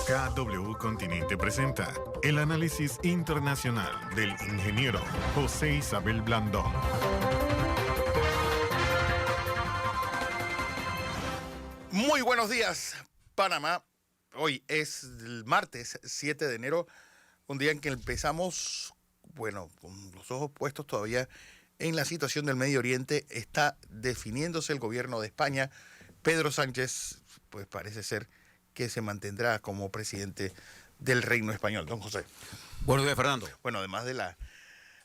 KW Continente presenta el análisis internacional del ingeniero José Isabel Blandón. Muy buenos días, Panamá. Hoy es el martes 7 de enero, un día en que empezamos, bueno, con los ojos puestos todavía en la situación del Medio Oriente. Está definiéndose el gobierno de España. Pedro Sánchez, pues parece ser que se mantendrá como presidente del Reino Español. Don José. Buenos días, Fernando. Bueno, además de la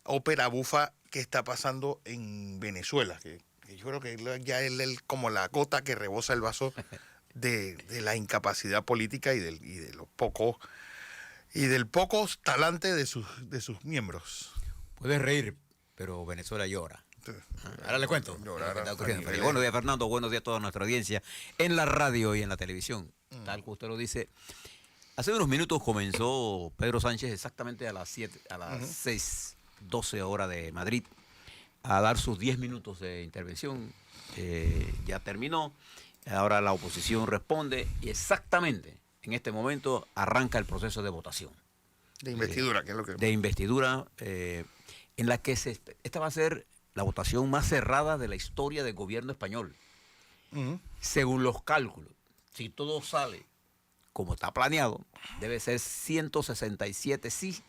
ópera bufa que está pasando en Venezuela, que yo creo que ya es como la gota que rebosa el vaso de la incapacidad política y del poco talante de sus miembros. Puedes reír, pero Venezuela llora. Sí. Ahora le cuento. Buenos días, Fernando. Buenos días a toda nuestra audiencia en la radio y en la televisión. Tal como usted lo dice. Hace unos minutos comenzó Pedro Sánchez exactamente a las 6:12 hora de Madrid a dar sus 10 minutos de intervención. Ya terminó. Ahora la oposición responde y exactamente en este momento arranca el proceso de votación. De investidura, que es lo que... De investidura, en la que esta va a ser la votación más cerrada de la historia del gobierno español. Según los cálculos, si todo sale como está planeado, debe ser 167 sí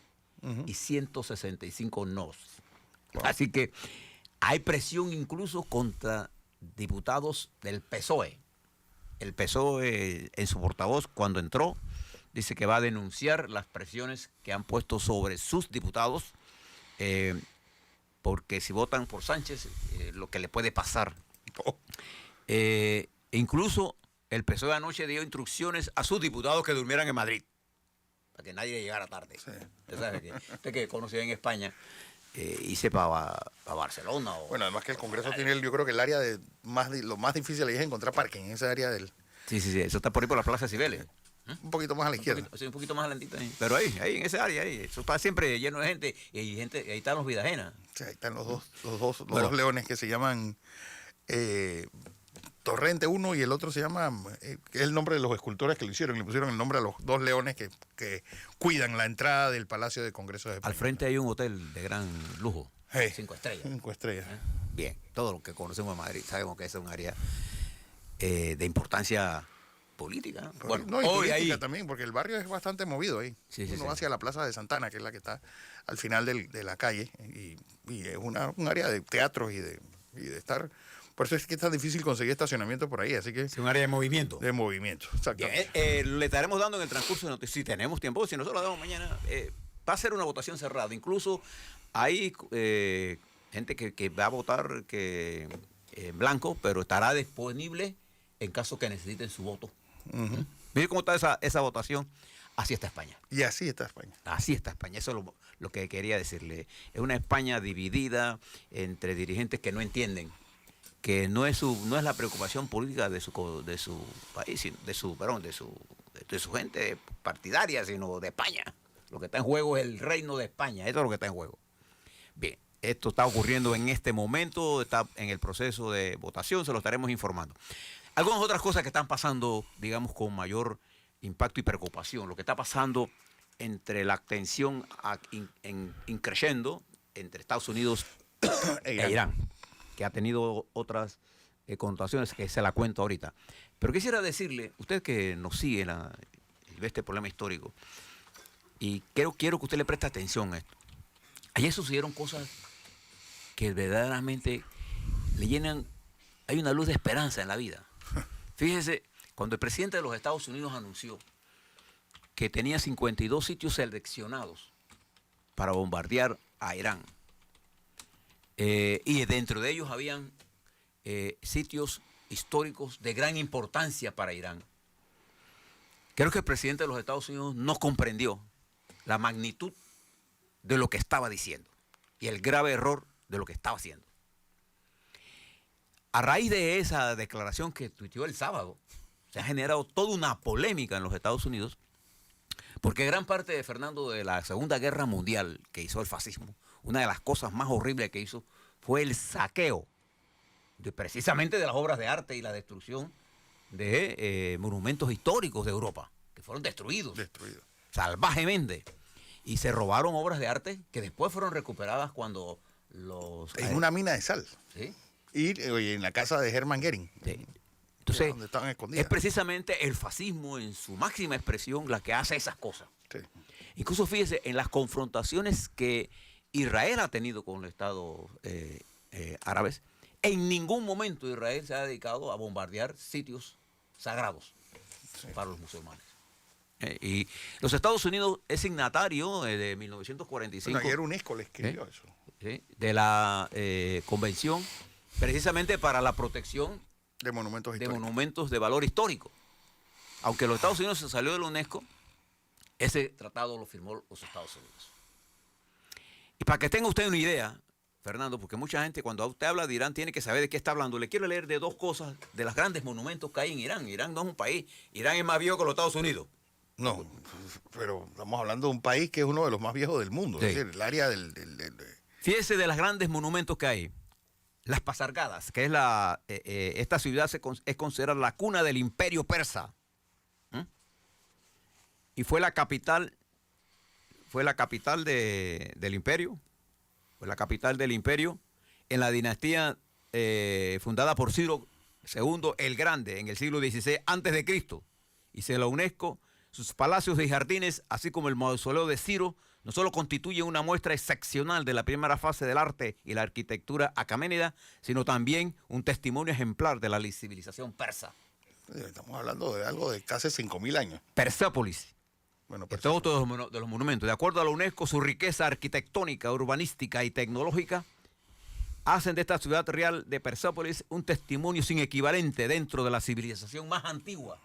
y 165 no. Wow. Así que hay presión incluso contra diputados del PSOE. El PSOE, en su portavoz, cuando entró, dice que va a denunciar las presiones que han puesto sobre sus diputados, porque si votan por Sánchez, lo que le puede pasar. Incluso el PSOE anoche dio instrucciones a sus diputados que durmieran en Madrid, para que nadie llegara tarde. Sí. Usted que conoce en España, hice para Barcelona. Bueno, además que el Congreso tiene, yo creo que el área lo más difícil es encontrar parking en esa área del... Sí, eso está por ahí por la Plaza Cibeles. Un poquito más a la izquierda. Un poquito más adelantito ahí. Pero ahí, en esa área, eso está siempre lleno de gente. Y ahí están los Vidajenas. Sí, ahí están los dos leones que se llaman Torrente uno y el otro se llama, que es el nombre de los escultores que lo hicieron. Le pusieron el nombre a los dos leones que cuidan la entrada del Palacio de Congreso de España. Al frente hay un hotel de gran lujo. 5 estrellas. 5 estrellas. Bien, todo lo que conocemos de Madrid sabemos que es un área de importancia política. Bueno, no, y hoy política ahí también, porque el barrio es bastante movido ahí. Uno va hacia la Plaza de Santana, que es la que está al final de la calle, y es un área de teatros y de estar... Por eso es que es tan difícil conseguir estacionamiento por ahí, así que... Es un área de movimiento. De movimiento, exactamente. Le estaremos dando en el transcurso, si tenemos tiempo, si nosotros lo damos mañana, va a ser una votación cerrada. Incluso hay gente que va a votar en blanco, pero estará disponible en caso que necesiten su voto. Mire cómo está esa votación. Así está España. Y así está España. Así está España. Eso es lo que quería decirle. Es una España dividida entre dirigentes que no entienden que no es la preocupación política de su país, de su gente partidaria, sino de España. Lo que está en juego es el reino de España. Esto es lo que está en juego. Bien, esto está ocurriendo en este momento, está en el proceso de votación, se lo estaremos informando. Algunas otras cosas que están pasando, digamos, con mayor impacto y preocupación. Lo que está pasando entre la tensión increciendo entre Estados Unidos e Irán, que ha tenido otras connotaciones que se la cuento ahorita. Pero quisiera decirle, usted que nos sigue y ve este problema histórico, y quiero que usted le preste atención a esto. Ayer sucedieron cosas que verdaderamente le llenan, hay una luz de esperanza en la vida. Fíjese, cuando el presidente de los Estados Unidos anunció que tenía 52 sitios seleccionados para bombardear a Irán, y dentro de ellos habían sitios históricos de gran importancia para Irán. Creo que el presidente de los Estados Unidos no comprendió la magnitud de lo que estaba diciendo y el grave error de lo que estaba haciendo. A raíz de esa declaración que tuiteó el sábado, se ha generado toda una polémica en los Estados Unidos, porque gran parte de Fernando de la Segunda Guerra Mundial que hizo el fascismo, una de las cosas más horribles que hizo fue el saqueo precisamente de las obras de arte y la destrucción de monumentos históricos de Europa, que fueron destruidos Destruido. salvajemente. Y se robaron obras de arte que después fueron recuperadas cuando En una mina de sal. ¿sí? Y en la casa de Hermann Goering. Sí. Entonces, donde estaban escondidas. es precisamente el fascismo en su máxima expresión la que hace esas cosas. Sí. Incluso fíjese, en las confrontaciones que Israel ha tenido con los estados árabes, en ningún momento Israel se ha dedicado a bombardear sitios sagrados para los musulmanes. Y los Estados Unidos es signatario de 1945 Bueno, ayer UNESCO le escribió eso. ¿sí? De la convención precisamente para la protección De monumentos de históricos. monumentos de valor histórico. Aunque los Estados Unidos se salió de la UNESCO, ese tratado lo firmó los Estados Unidos. Y para que tenga usted una idea, Fernando, porque mucha gente cuando usted habla de Irán tiene que saber de qué está hablando. Le quiero leer de dos cosas, de los grandes monumentos que hay en Irán. Irán no es un país, Irán es más viejo que los Estados Unidos. No, pero estamos hablando de un país que es uno de los más viejos del mundo. Sí. Es decir, el área Fíjese de los grandes monumentos que hay. Las Pasargadas, que es esta ciudad es considerada la cuna del imperio persa. Y fue la capital del imperio. Fue la capital del imperio en la dinastía fundada por Ciro II el Grande en el siglo XVI antes de Cristo. Y según la UNESCO, sus palacios y jardines, así como el mausoleo de Ciro, no solo constituyen una muestra excepcional de la primera fase del arte y la arquitectura acaménida, sino también un testimonio ejemplar de la civilización persa. Estamos hablando de algo de casi 5.000 años. Persépolis. Bueno, Este es otro de los monumentos. De acuerdo a la UNESCO, su riqueza arquitectónica, urbanística y tecnológica hacen de esta ciudad real de Persépolis un testimonio sin equivalente dentro de la civilización más antigua.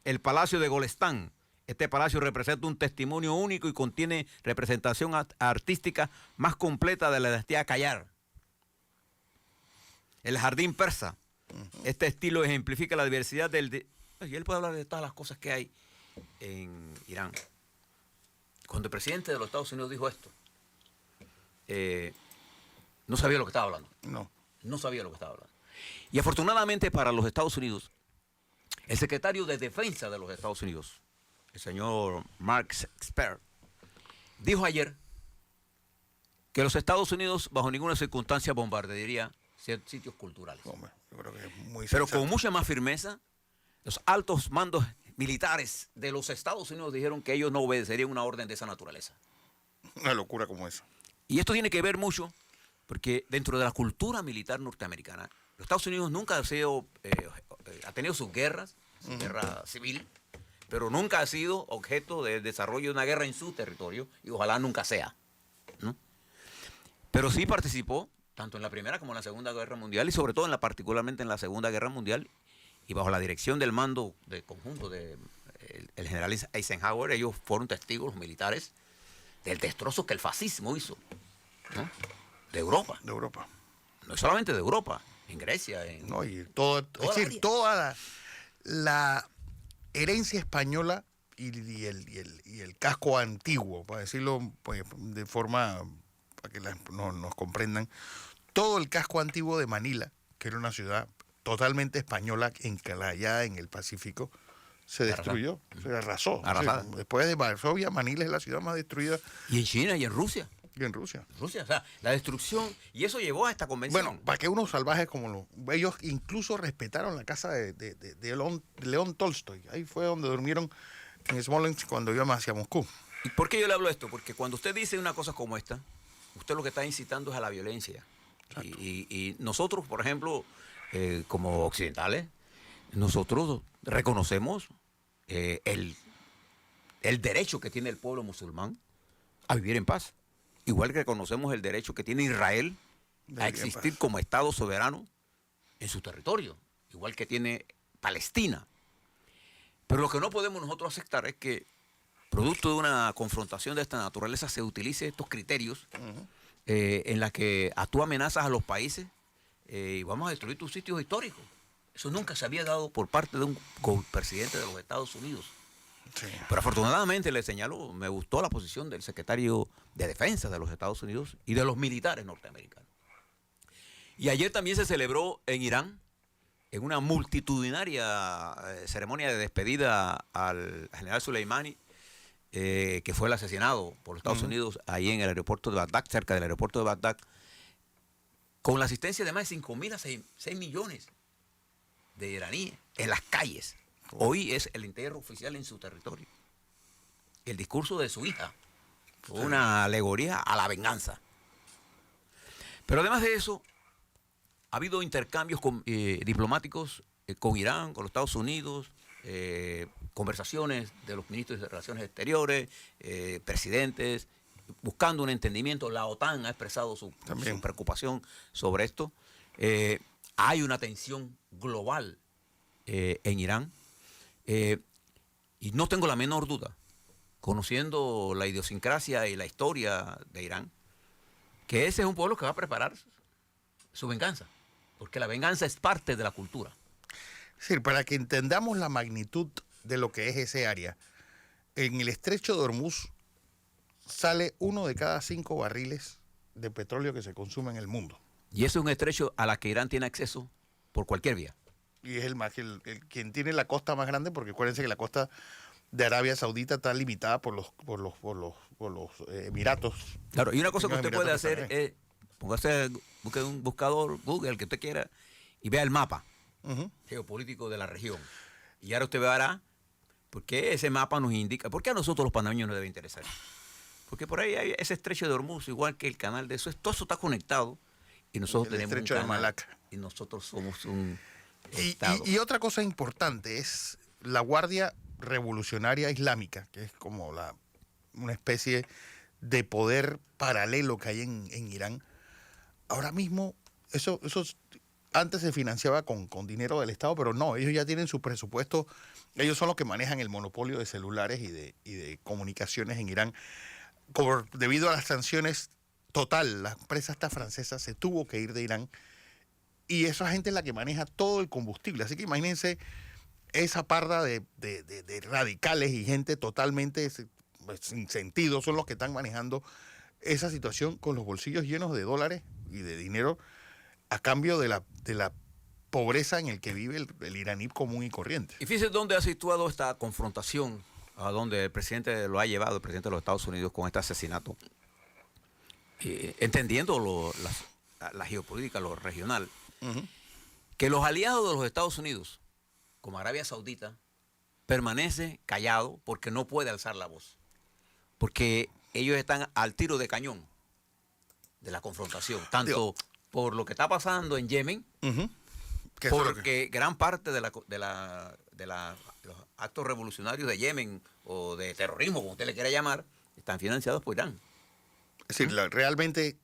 El Palacio de Golestán. Este palacio representa un testimonio único y contiene representación artística más completa de la dinastía Qajar. El Jardín Persa. Este estilo ejemplifica la diversidad y él puede hablar de todas las cosas que hay en Irán. Cuando el presidente de los Estados Unidos dijo esto, no sabía lo que estaba hablando. No sabía lo que estaba hablando. Y afortunadamente para los Estados Unidos, el secretario de Defensa de los Estados Unidos, el señor Mark Esper, dijo ayer que los Estados Unidos bajo ninguna circunstancia bombardearía sitios culturales. Hombre, yo creo que es muy Pero sensato. con mucha más firmeza, los altos mandos militares de los Estados Unidos dijeron que ellos no obedecerían una orden de esa naturaleza. Una locura como esa. Y esto tiene que ver mucho porque dentro de la cultura militar norteamericana, los Estados Unidos nunca ha tenido sus guerras, su guerra civil, pero nunca ha sido objeto de desarrollo de una guerra en su territorio y ojalá nunca sea, ¿no? Pero sí participó tanto en la Primera como en la Segunda Guerra Mundial y sobre todo particularmente en la Segunda Guerra Mundial y bajo la dirección del mando de conjunto del general Eisenhower. Ellos fueron testigos, los militares, del destrozo que el fascismo hizo, ¿no? De Europa. De Europa. No solamente de Europa, en Grecia, No, y todo, es decir, toda la herencia española y el casco antiguo, para decirlo pues, de forma para que nos comprendan, todo el casco antiguo de Manila, que era una ciudad totalmente española encallada en el Pacífico, se destruyó, se arrasó. Arrasada. Sí, después de Varsovia, Manila es la ciudad más destruida. Y en China y en Rusia. Y en Rusia. Rusia, o sea, la destrucción, y eso llevó a esta convención. Bueno, para que unos salvajes como ellos incluso respetaron la casa de León Tolstoy. Ahí fue donde durmieron en Smolensk cuando íbamos hacia Moscú. ¿Y por qué yo le hablo de esto? Porque cuando usted dice una cosa como esta, usted lo que está incitando es a la violencia. Y nosotros, por ejemplo, como occidentales, nosotros reconocemos el derecho que tiene el pueblo musulmán a vivir en paz. Igual que reconocemos el derecho que tiene Israel a existir como Estado soberano en su territorio, igual que tiene Palestina. Pero lo que no podemos nosotros aceptar es que, producto de una confrontación de esta naturaleza, se utilice estos criterios en la que tú amenazas a los países y vamos a destruir tus sitios históricos. Eso nunca se había dado por parte de un presidente de los Estados Unidos. Sí. Pero afortunadamente le señaló, me gustó la posición del secretario de Defensa de los Estados Unidos y de los militares norteamericanos. Y ayer también se celebró en Irán en una multitudinaria ceremonia de despedida al general Soleimani, que fue el asesinado por los Estados Unidos ahí en el aeropuerto de Bagdad, cerca del aeropuerto de Bagdad, con la asistencia de más de 5.000 a 6 millones de iraníes en las calles. Hoy es el entierro oficial en su territorio. El discurso de su hija fue una alegoría a la venganza. Pero además de eso, ha habido intercambios diplomáticos con Irán, con los Estados Unidos, conversaciones de los ministros de Relaciones Exteriores, presidentes, buscando un entendimiento. La OTAN ha expresado su preocupación sobre esto. Hay una tensión global en Irán. Y no tengo la menor duda, conociendo la idiosincrasia y la historia de Irán, que ese es un pueblo que va a preparar su venganza, porque la venganza es parte de la cultura. Sí, para que entendamos la magnitud de lo que es ese área, en el estrecho de Hormuz sale 1 de cada 5 barriles de petróleo que se consume en el mundo. Y eso es un estrecho a la que Irán tiene acceso por cualquier vía. Y es quien tiene la costa más grande, porque acuérdense que la costa de Arabia Saudita está limitada por los Emiratos. Claro, y una cosa que usted puede hacer es, busque un buscador, Google, el que usted quiera, y vea el mapa geopolítico de la región. Y ahora usted verá por qué ese mapa nos indica, por qué a nosotros los panameños nos debe interesar. Porque por ahí hay ese estrecho de Hormuz, igual que el canal de Suez, todo eso está conectado, y nosotros tenemos un canal, de Malaca. Y nosotros somos un estado. Y otra cosa importante es la Guardia Revolucionaria Islámica, que es como una especie de poder paralelo que hay en Irán. Ahora mismo, eso antes se financiaba con dinero del Estado, pero no, ellos ya tienen su presupuesto. Ellos son los que manejan el monopolio de celulares y de comunicaciones en Irán. Debido a las sanciones total, la empresa esta francesa se tuvo que ir de Irán, y esa gente es la que maneja todo el combustible. Así que imagínense esa parda de radicales y gente totalmente sin sentido son los que están manejando esa situación con los bolsillos llenos de dólares y de dinero a cambio de la pobreza en el que vive el iraní común y corriente. Y fíjese dónde ha situado esta confrontación, a donde el presidente lo ha llevado, el presidente de los Estados Unidos, con este asesinato. Entendiendo la geopolítica, lo regional, que los aliados de los Estados Unidos, como Arabia Saudita, permanece callado porque no puede alzar la voz. Porque ellos están al tiro de cañón de la confrontación, tanto por lo que está pasando en Yemen, porque gran parte de los actos revolucionarios de Yemen o de terrorismo, como usted le quiera llamar, están financiados por Irán. Es decir, realmente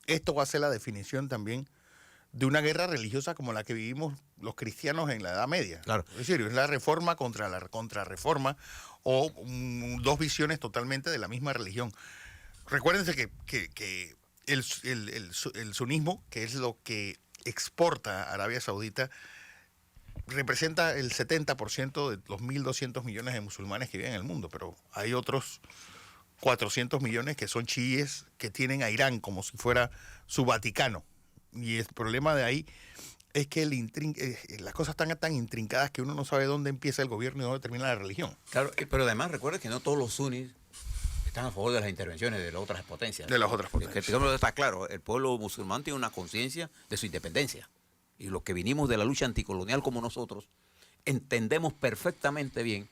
esto va a ser la definición también de una guerra religiosa como la que vivimos los cristianos en la Edad Media. Claro. Es decir, es la reforma contra la contrarreforma, o dos visiones totalmente de la misma religión. Recuérdense que el sunismo, que es lo que exporta Arabia Saudita, representa el 70% de los 1.200 millones de musulmanes que viven en el mundo, pero hay otros 400 millones que son chiíes, que tienen a Irán como si fuera su Vaticano. Y el problema de ahí es que las cosas están tan intrincadas que uno no sabe dónde empieza el gobierno y dónde termina la religión. Claro, pero además recuerde que no todos los sunnis están a favor de las intervenciones de las otras potencias. De las otras potencias. Que está claro, el pueblo musulmán tiene una conciencia de su independencia. Y los que vinimos de la lucha anticolonial como nosotros, entendemos perfectamente bien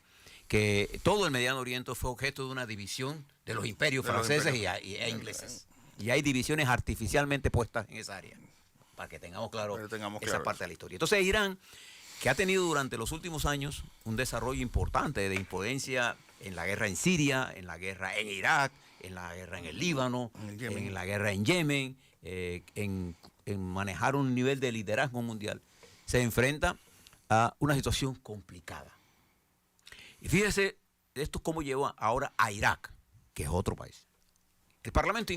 que todo el Mediano Oriente fue objeto de una división de los imperios franceses e ingleses. Y hay divisiones artificialmente puestas en esa área, para que tengamos claro esa parte de la historia. Entonces Irán, que ha tenido durante los últimos años un desarrollo importante de influencia en la guerra en Siria, en la guerra en Irak, en la guerra en el Líbano, en la guerra en Yemen, en manejar un nivel de liderazgo mundial, se enfrenta a una situación complicada. Y fíjese esto cómo llevó ahora a Irak, que es otro país. El Parlamento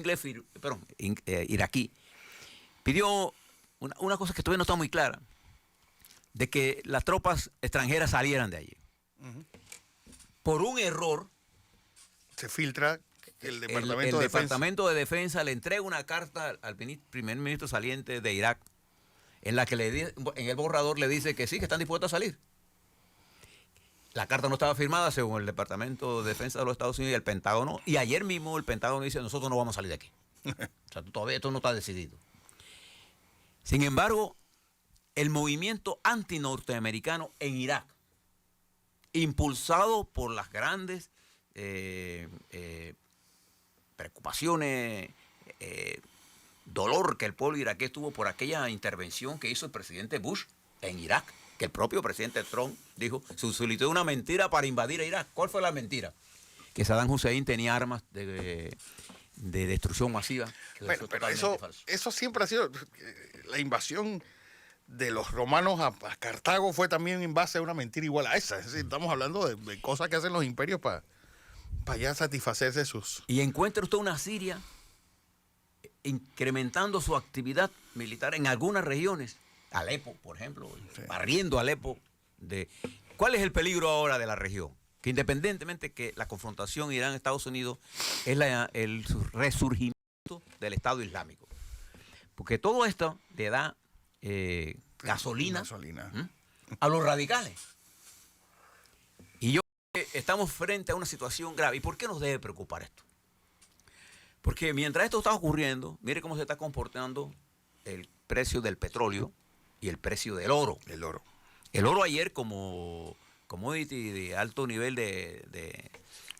iraquí pidió una cosa que todavía no está muy clara, de que las tropas extranjeras salieran de allí. Por un error, se filtra el Departamento de Defensa le entrega una carta al primer ministro saliente de Irak, en la que en el borrador le dice que sí, que están dispuestos a salir. La carta no estaba firmada según el Departamento de Defensa de los Estados Unidos y el Pentágono, y ayer mismo el Pentágono dice, nosotros no vamos a salir de aquí. O sea, todavía esto no está decidido. Sin embargo, el movimiento antinorteamericano en Irak, impulsado por las grandes preocupaciones, dolor que el pueblo iraquí tuvo por aquella intervención que hizo el presidente Bush en Irak, que el propio presidente Trump dijo, se utilizó una mentira para invadir a Irak. ¿Cuál fue la mentira? Que Saddam Hussein tenía armas de destrucción masiva. Bueno, pero eso siempre ha sido, la invasión de los romanos a Cartago fue también en base a una mentira igual a esa. Es decir, estamos hablando de cosas que hacen los imperios para ya satisfacerse sus... Y encuentra usted una Siria incrementando su actividad militar en algunas regiones. Alepo, por ejemplo, sí, barriendo Alepo. ¿Cuál es el peligro ahora de la región? Que independientemente que la confrontación Irán-Estados Unidos es el resurgimiento del Estado Islámico. Porque todo esto le da gasolina a los radicales. Y yo creo que estamos frente a una situación grave. ¿Y por qué nos debe preocupar esto? Porque mientras esto está ocurriendo, mire cómo se está comportando el precio del petróleo y el precio del oro. El oro. El oro ayer como commodity de alto nivel de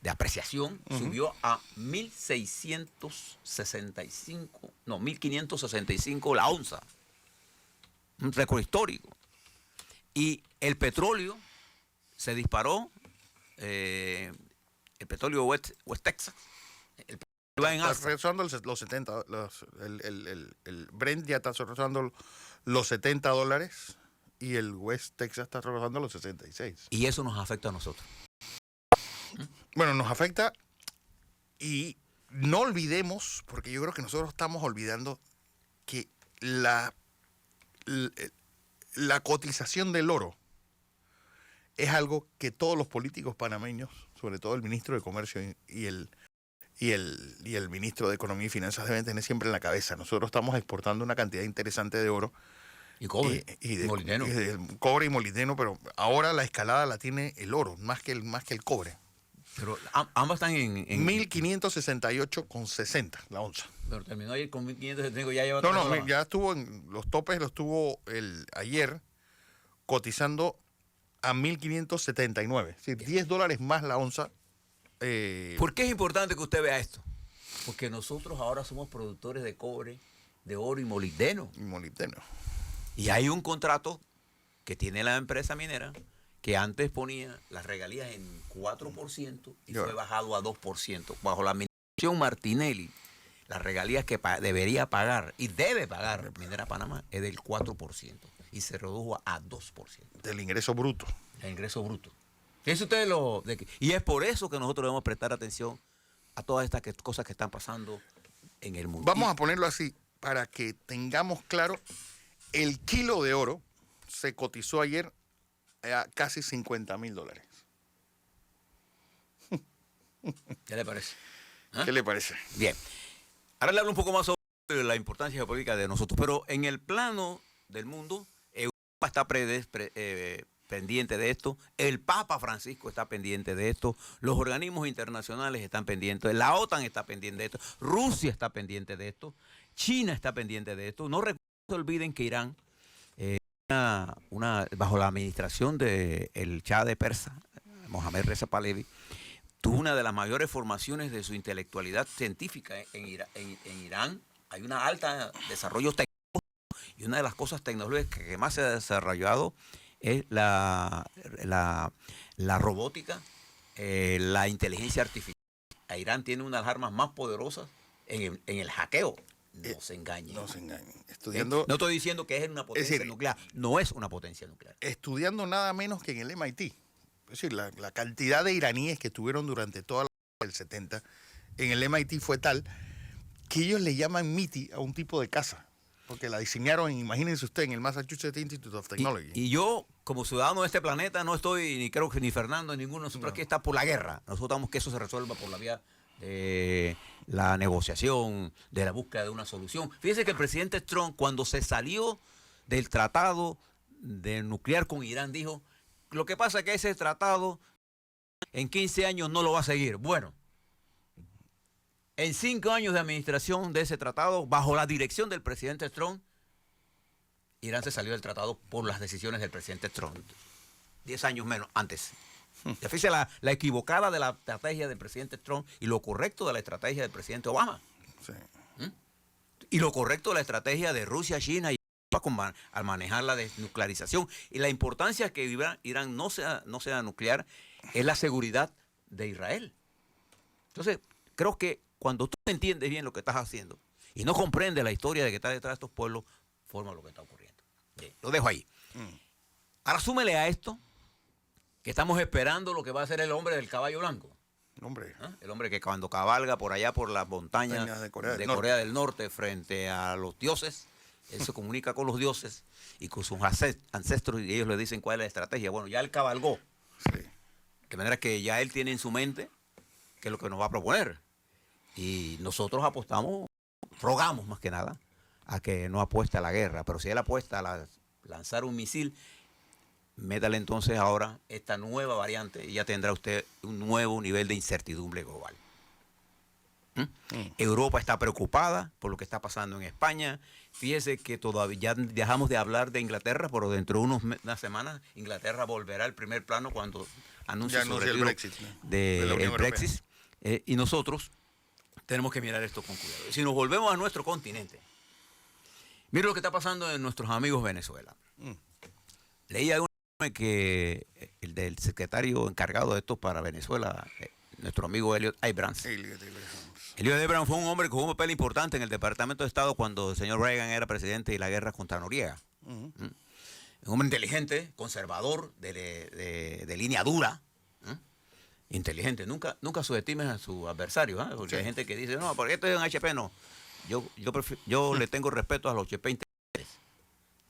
apreciación subió a 1.565 la onza. Un récord histórico. Y el petróleo se disparó, el petróleo West Texas, está rozando los 70, el Brent ya está rozando los $70 y el West Texas está rozando los 66. Y eso nos afecta a nosotros. Bueno, nos afecta y no olvidemos, porque yo creo que nosotros estamos olvidando que la cotización del oro es algo que todos los políticos panameños, sobre todo el ministro de Comercio y el ministro de Economía y Finanzas deben tener siempre en la cabeza. Nosotros estamos exportando una cantidad interesante de oro. Y cobre, molibdeno. Cobre y molibdeno, pero ahora la escalada la tiene el oro, más que el cobre. Pero ambas están en 1.568,60 la onza. Pero terminó ayer con 1.575, ya lleva... No, ya estuvo los topes los tuvo ayer cotizando a 1.579. Es decir, $10 más la onza. ¿Por qué es importante que usted vea esto? Porque nosotros ahora somos productores de cobre, de oro y molibdeno. Y hay un contrato que tiene la empresa minera que antes ponía las regalías en 4% y fue bajado a 2%. Bajo la administración Martinelli, las regalías que debería pagar y debe pagar Minera Panamá es del 4% y se redujo a 2%. Del ingreso bruto. El ingreso bruto. Eso ustedes y es por eso que nosotros debemos prestar atención a todas estas cosas que están pasando en el mundo. Vamos a ponerlo así, para que tengamos claro, el kilo de oro se cotizó ayer a casi $50,000. ¿Qué le parece? ¿Ah? ¿Qué le parece? Bien. Ahora le hablo un poco más sobre la importancia geopolítica de nosotros, pero en el plano del mundo, Europa está pendiente de esto, el Papa Francisco está pendiente de esto, los organismos internacionales están pendientes, la OTAN está pendiente de esto, Rusia está pendiente de esto, China está pendiente de esto. No se olviden que Irán, bajo la administración del Shah de Persa, Mohammad Reza Pahlavi, tuvo una de las mayores formaciones de su intelectualidad científica en Irán. Hay un alto desarrollo tecnológico y una de las cosas tecnológicas que más se ha desarrollado es la robótica, la inteligencia artificial. Irán tiene una de las armas más poderosas en el hackeo. No se engañen. No se engañen. No estoy diciendo que es una potencia nuclear. No es una potencia nuclear. Estudiando nada menos que en el MIT. Es decir, la cantidad de iraníes que estuvieron durante toda la década del 70 en el MIT fue tal que ellos le llaman MITI a un tipo de casa. Porque la diseñaron, imagínense usted, en el Massachusetts Institute of Technology. Y yo, como ciudadano de este planeta, no estoy, ni creo que ni Fernando, ni ninguno, nosotros aquí está por la guerra. Nosotros estamos que eso se resuelva por la vía de la negociación, de la búsqueda de una solución. Fíjese que el presidente Trump, cuando se salió del tratado de nuclear con Irán. Dijo, lo que pasa es que ese tratado en 15 años no lo va a seguir. Bueno, en 5 años de administración de ese tratado, bajo la dirección del presidente Trump, Irán se salió del tratado por las decisiones del presidente Trump. 10 años menos antes. Fíjese la equivocada de la estrategia del presidente Trump y lo correcto de la estrategia del presidente Obama. Sí. Y lo correcto de la estrategia de Rusia, China y Europa al manejar la desnuclearización. Y la importancia que Irán no sea nuclear es la seguridad de Israel. Entonces, creo que cuando tú entiendes bien lo que estás haciendo y no comprendes la historia de que está detrás de estos pueblos, forma lo que está ocurriendo. Bien, lo dejo ahí. Ahora súmele a esto que estamos esperando lo que va a ser el hombre del caballo blanco. Hombre. ¿Ah? El hombre que cuando cabalga por allá por las montañas de Corea del Norte frente a los dioses, él se comunica con los dioses y con sus ancestros y ellos le dicen cuál es la estrategia. Bueno, ya él cabalgó. Sí. De manera que ya él tiene en su mente qué es lo que nos va a proponer. Y nosotros apostamos, rogamos más que nada, a que no apueste a la guerra. Pero si él apuesta a lanzar un misil, métale entonces ahora esta nueva variante y ya tendrá usted un nuevo nivel de incertidumbre global. Europa está preocupada por lo que está pasando en España. Fíjese que todavía ya dejamos de hablar de Inglaterra, pero dentro de unas semanas Inglaterra volverá al primer plano cuando anuncie su retiro el Brexit, ¿no? de la Unión el Brexit. Y nosotros tenemos que mirar esto con cuidado. Si nos volvemos a nuestro continente, mire lo que está pasando en nuestros amigos Venezuela. Leía que el del secretario encargado de esto para Venezuela, nuestro amigo Elliot Abrams. Elliot Abrams fue un hombre que jugó un papel importante en el Departamento de Estado cuando el señor Reagan era presidente y la guerra contra Noriega. Un hombre inteligente, conservador, de línea dura. Inteligente. Nunca subestimes a su adversario, porque hay gente que dice, no, porque esto es un HP, no. Yo le tengo respeto a los HP inteligentes.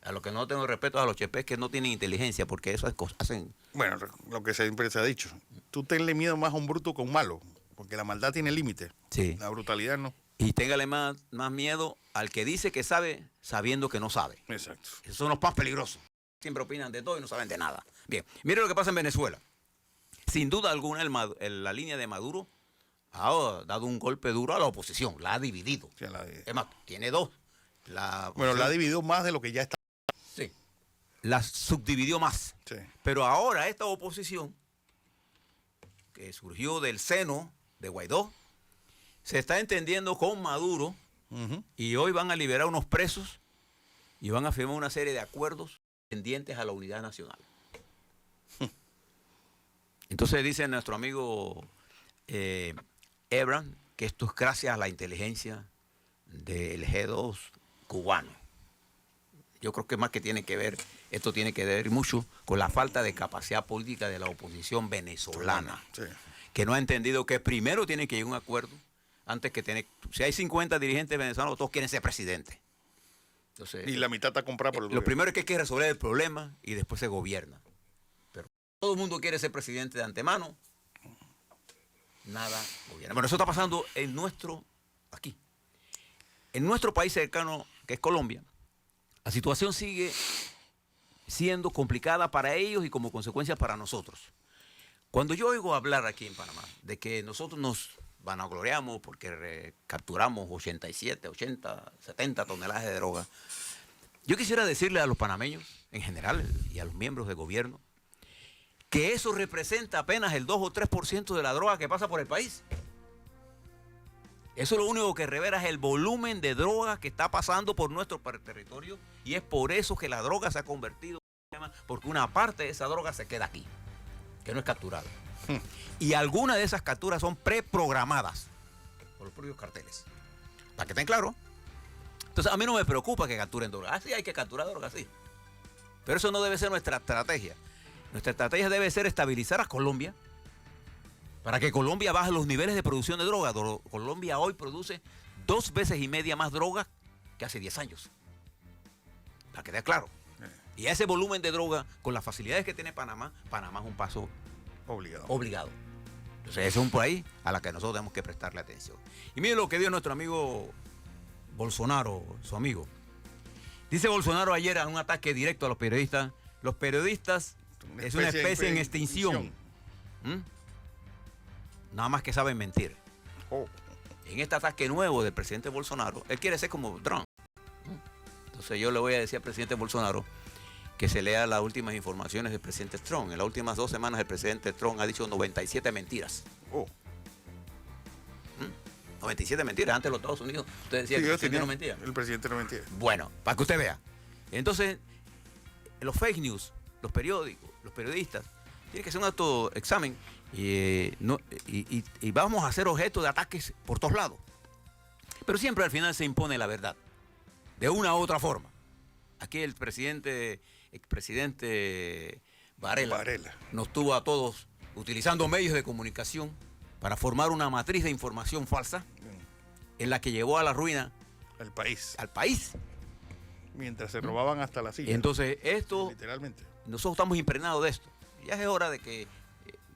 A los que no tengo respeto a los HP es que no tienen inteligencia, porque eso hacen... Bueno, lo que siempre se ha dicho. Tú tenle miedo más a un bruto que a un malo, porque la maldad tiene límite. Sí. La brutalidad no. Y téngale más miedo al que dice que sabe, sabiendo que no sabe. Exacto. Esos son los más peligrosos. Siempre opinan de todo y no saben de nada. Bien, mire lo que pasa en Venezuela. Sin duda alguna, la línea de Maduro ha dado un golpe duro a la oposición. La ha dividido. Sí, Es más, tiene dos. la ha dividido más de lo que ya está. Sí. La subdividió más. Sí. Pero ahora esta oposición, que surgió del seno de Guaidó, se está entendiendo con Maduro y hoy van a liberar unos presos y van a firmar una serie de acuerdos tendientes a la unidad nacional. Entonces dice nuestro amigo Abrams que esto es gracias a la inteligencia del G2 cubano. Yo creo que más que tiene que ver, esto tiene que ver mucho con la falta de capacidad política de la oposición venezolana, Sí. que no ha entendido que primero tiene que llegar a un acuerdo antes que tener... Si hay 50 dirigentes venezolanos, todos quieren ser presidentes. Entonces, Y la mitad está comprada por el lo gobierno. primero es que hay que resolver el problema y después se gobierna. Pero todo el mundo quiere ser presidente de antemano, nada gobierna. Bueno, eso está pasando aquí. En nuestro país cercano, que es Colombia, la situación sigue siendo complicada para ellos y como consecuencia para nosotros. Cuando yo oigo hablar aquí en Panamá de que nosotros nos vanagloriamos porque capturamos 87, 80, 70 toneladas de droga, yo quisiera decirle a los panameños en general y a los miembros del gobierno que eso representa apenas el 2 o 3% de la droga que pasa por el país. Eso lo único que revela es el volumen de droga que está pasando por nuestro territorio y es por eso que la droga se ha convertido en un problema, porque una parte de esa droga se queda aquí, que no es capturada. Y algunas de esas capturas son preprogramadas por los propios carteles. Para que estén claros. Entonces a mí no me preocupa que capturen droga. Ah, sí, hay que capturar droga, sí. Pero eso no debe ser nuestra estrategia. Nuestra estrategia debe ser estabilizar a Colombia para que Colombia baje los niveles de producción de droga. Colombia hoy produce 2 veces y media más droga que hace 10 años. Para que quede claro. Y ese volumen de droga, con las facilidades que tiene Panamá, Panamá es un paso obligado. Entonces, eso es un país a la que nosotros tenemos que prestarle atención. Y mire lo que dio nuestro amigo Bolsonaro, su amigo. Dice Bolsonaro ayer en un ataque directo a los periodistas. Los periodistas es una especie en extinción. ¿Mm? Nada más que saben mentir. Oh. En este ataque nuevo del presidente Bolsonaro, él quiere ser como Trump. Entonces yo le voy a decir al presidente Bolsonaro que se lea las últimas informaciones del presidente Trump. En las últimas 2 semanas el presidente Trump ha dicho 97 mentiras. Oh. 97 mentiras. Antes de los Estados Unidos, usted decía que el presidente no mentía. El presidente no mentía. Bueno, para que usted vea. Entonces, los fake news, los periódicos, los periodistas, tienen que hacer un autoexamen y vamos a ser objeto de ataques por todos lados. Pero siempre al final se impone la verdad, de una u otra forma. Aquí el expresidente Varela nos tuvo a todos utilizando medios de comunicación para formar una matriz de información falsa en la que llevó a la ruina al país. Mientras se robaban hasta la silla. Entonces, esto, literalmente, nosotros estamos impregnados de esto. Ya es hora de que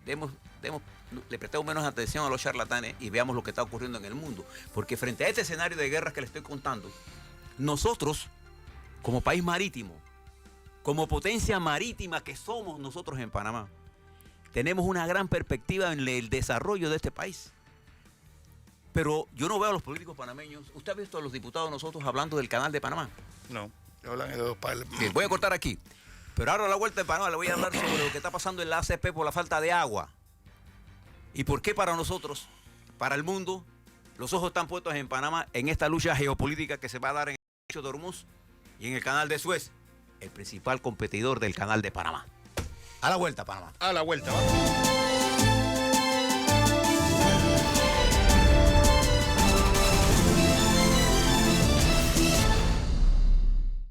le prestemos menos atención a los charlatanes y veamos lo que está ocurriendo en el mundo. Porque frente a este escenario de guerras que le estoy contando, nosotros, como país marítimo, como potencia marítima que somos nosotros en Panamá, tenemos una gran perspectiva en el desarrollo de este país. Pero yo no veo a los políticos panameños. ¿Usted ha visto a los diputados nosotros hablando del canal de Panamá? No, hablan de dos países. Bien, voy a cortar aquí. Pero ahora a la vuelta de Panamá le voy a hablar sobre lo que está pasando en la ACP por la falta de agua. Y por qué para nosotros, para el mundo, los ojos están puestos en Panamá en esta lucha geopolítica que se va a dar en el Estrecho de Hormuz y en el canal de Suez, el principal competidor del canal de Panamá. A la vuelta, Panamá. A la vuelta, vamos.